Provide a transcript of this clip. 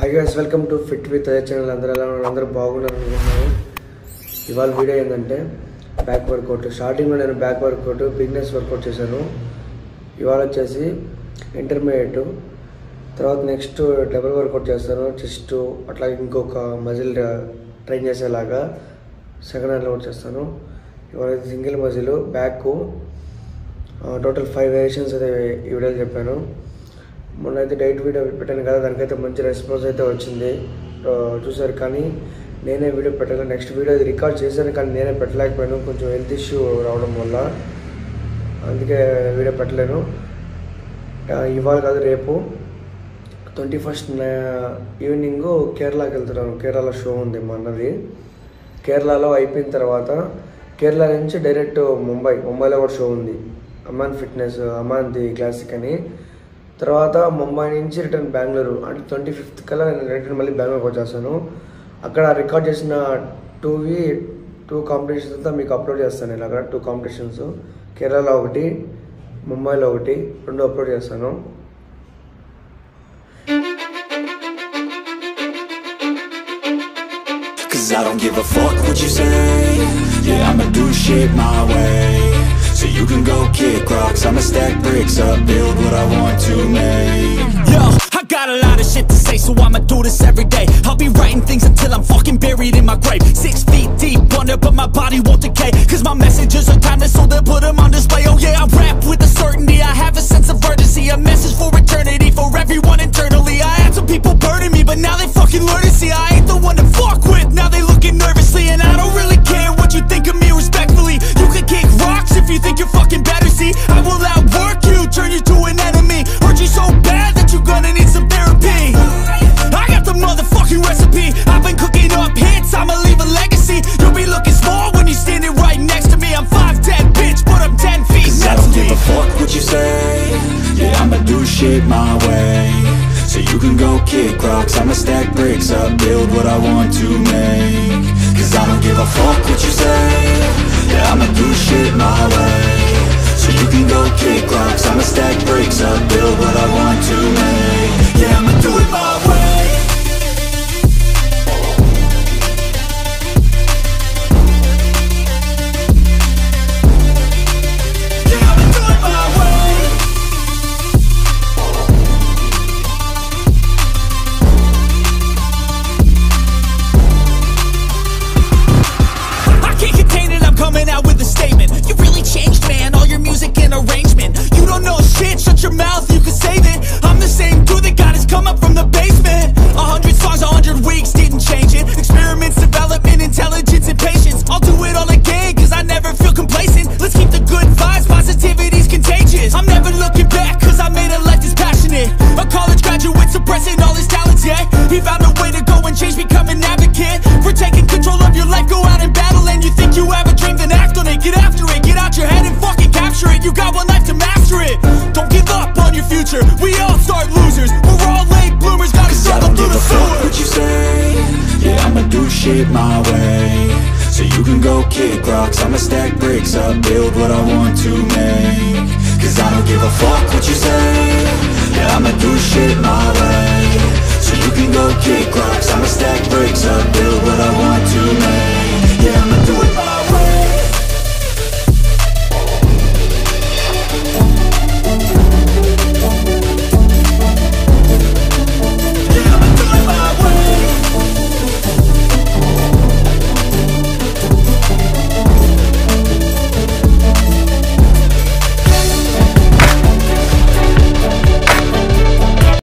Hi guys, welcome to fit with Ajay channel. అందరూ బాగున్నారు అనుకుంటున్నాను. ఇవాళ వీడియో ఏంటంటే బ్యాక్ వర్కౌట్. స్టార్టింగ్లో నేను బ్యాక్ వర్కౌట్, బిగినర్స్ వర్కౌట్ చేశాను. ఇవాళ వచ్చేసి ఇంటర్మీడియట్, తర్వాత నెక్స్ట్ డబుల్ వర్కౌట్ చేస్తాను. చెస్ట్ అట్లాగే ఇంకొక మజిల్ ట్రైన్ చేసేలాగా సెకండ్ హ్యాండ్లో వర్క్ చేస్తాను. ఇవాళ single muscle back, total 5 variations అయితే ఈ వీడియోలో చెప్పాను. మొన్న అయితే డైట్ వీడియో పెట్టాను కదా, దానికైతే మంచి రెస్పాన్స్ అయితే వచ్చింది, చూసారు. కానీ నేనే వీడియో పెట్టాను. నెక్స్ట్ వీడియో ఇది రికార్డ్ చేశాను కానీ నేనే పెట్టలేకపోయాను, కొంచెం హెల్త్ ఇష్యూ రావడం వల్ల, అందుకే వీడియో పెట్టలేను. ఇవాళ కాదు, రేపు 21st ఈవినింగ్ కేరళకి వెళ్తున్నాను. కేరళలో షో ఉంది మా అన్నది. కేరళలో అయిపోయిన తర్వాత కేరళ నుంచి డైరెక్ట్ ముంబైలో కూడా షో ఉంది, Aman fitness, Aman the classic అని. తర్వాత ముంబై నుంచి రిటర్న్ బెంగళూరు, అంటే 25th కల్లా నేను రిటర్న్ మళ్ళీ బెంగళూరుకి వచ్చేస్తాను. అక్కడ రికార్డ్ చేసిన 2 కాంపిటీషన్స్ అంతా మీకు అప్లోడ్ చేస్తాను. నేను అక్కడ 2 కాంపిటీషన్స్, కేరళలో ఒకటి, ముంబైలో ఒకటి, 2 అప్లోడ్ చేస్తాను. I don't give a fuck what you say. Yeah, I'ma do shit my way. So you can go kick rocks, I'ma stack bricks up, build what I want to make. Yo, I got a lot of shit to say, so I'ma do this every day. I'll be writing things until I'm fucking buried in my grave. 6 feet deep under, but my body won't decay. Cause my messages are timeless, so they'll put them on display. Oh yeah, I rap with a certainty, I have a sense of urgency. A message for eternity, for everyone internally. I had some people burning me, but now they fucking learn to see I ain't the one to fuck with, now they looking nervously. And I don't really care what you think of me, respectfully. You can kick rocks if you think you're fucking better, see. I will outwork you, turn you to an enemy. Hurt you so bad that you're gonna need some therapy. I got the motherfucking recipe, I've been cooking up hits, I'ma leave a legacy. You'll be looking small when you're standing right next to me. I'm 5'10", bitch, but I'm 10 feet. Cause I don't give a fuck what you say. Yeah, I'ma do shit my way. So you can go kick rocks, I'ma stack bricks up, build what I want to make. Cause I don't give a fuck what you say. Yeah, I'ma do shit my way. So you can go kick rocks, I'ma stack bricks up, build what I want to make. Yeah, I'ma do it my way. Shut your mouth, you can save it. I'm the same dude that got his come up from the basement. 100 songs, 100 weeks, didn't change it. Experiments, development, intelligence, and patience. I'll do it all again, cause I never feel complacent. Let's keep the good vibes, positivity's contagious. I'm never looking back, cause I made a life that's passionate. A college graduate suppressing all his talents, yeah. He found a way to go and change, become an advocate. For taking control of your life, go out and battle. And you think you have a dream, then act on it. Get after it, get out your head and fucking capture it. You got one life to master it. Don't give up on your future, we all start losers. We're all late bloomers, gotta struggle through the sewer. I don't give a fuck what you say. Yeah, I'ma do shit my way. So you can go kick rocks, I'ma stack bricks up, build what I want to make. Cause I don't give a fuck what you say. Yeah, I'ma do shit my way. So you can go kick rocks, I'ma stack bricks up,